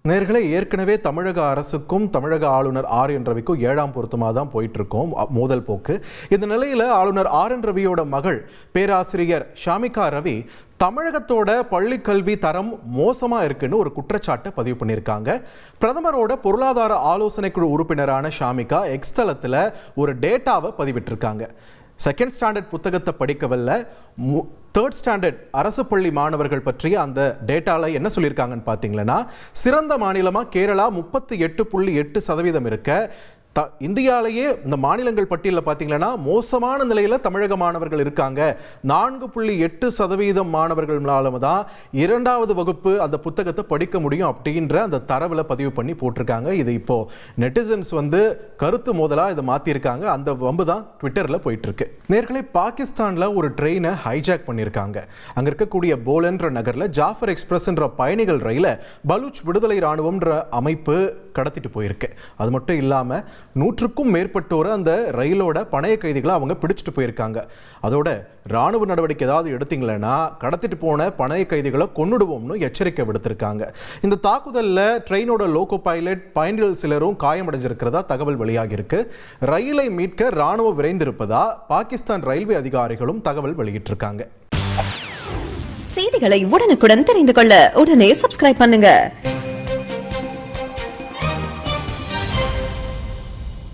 நேர்களே, ஏற்கனவே தமிழக அரசுக்கும் தமிழக ஆளுநர் ஆர் என் ரவிக்கும் 7ஆம் பொருத்தமாக தான் போயிட்டு இருக்கோம் மோதல் போக்கு. இந்த நிலையில் ஆளுநர் ஆர் என் ரவியோட மகள் பேராசிரியர் ஷாமிகா ரவி தமிழகத்தோட பள்ளி கல்வி தரம் மோசமா இருக்குன்னு ஒரு குற்றச்சாட்டை பதிவு பண்ணியிருக்காங்க. பிரதமரோட பொருளாதார ஆலோசனை குழு உறுப்பினரான ஷாமிகா எக்ஸ் தளத்தில் ஒரு டேட்டாவை பதிவிட்டிருக்காங்க. செகண்ட் ஸ்டாண்டர்ட் புத்தகத்தை படிக்கவில்ல, தேர்ட் ஸ்டாண்டர்ட் அரசு பள்ளி மாணவர்கள் பற்றிய அந்த டேட்டாவில் என்ன சொல்லியிருக்காங்கன்னு பார்த்தீங்கன்னா, சிறந்த மாநிலமாக கேரளா 38.8% இருக்க, இந்தியாவிலேயே இந்த மாநிலங்கள் பட்டியலில் பார்த்தீங்கன்னா மோசமான நிலையில் தமிழக மாணவர்கள் இருக்காங்க. 4.8% மாணவர்களால தான் 2வது வகுப்பு அந்த புத்தகத்தை படிக்க முடியும் அப்படின்ற அந்த தரவில் பதிவு பண்ணி போட்டிருக்காங்க. இது இப்போ நெட்டிசன்ஸ் கருத்து மோதலாக இதை மாற்றிருக்காங்க. அந்த வம்பு தான் ட்விட்டரில் போயிட்டு இருக்கு. நேர்களே, பாகிஸ்தானில் ஒரு ட்ரெயினை ஹைஜாக் பண்ணியிருக்காங்க. அங்கே இருக்கக்கூடிய போலன்ற நகரில் ஜாஃபர் எக்ஸ்பிரஸ்ன்ற பயணிகள் ரயிலை பலூச் விடுதலை இராணுவம்ன்ற அமைப்பு கடத்திட்டு போயிருக்கு. அது மட்டும் இல்லாமல் 100க்கும் மேற்பட்டோர் அந்த ரயிலோட பணைய கைதிகளை அவங்க பிடிச்சிட்டு போயிருக்காங்க. அதோட ராணுவ நடவடிக்கை ஏதாவது எடுத்தீங்களன்னா கடத்திட்டு போன பணைய கைதிகளை கொன்னுடுவோம்னு எச்சரிக்கை விடுத்திருக்காங்க. இந்த தாக்குதலில் ட்ரெயினோட லோகோ பைலட் பயணிகள் சிலரும் காயமடைஞ்சிருக்கிறதா தகவல் வெளியாகி இருக்கு. ரயிலை மீட்க ராணுவம் விரைந்திருப்பதா பாகிஸ்தான் ரயில்வே அதிகாரிகளும் தகவல் வெளியிட்டிருக்காங்க. செய்திகளை உடனுக்குடன் தெரிந்து கொள்ள உடனே சப்ஸ்கிரைப் பண்ணுங்க.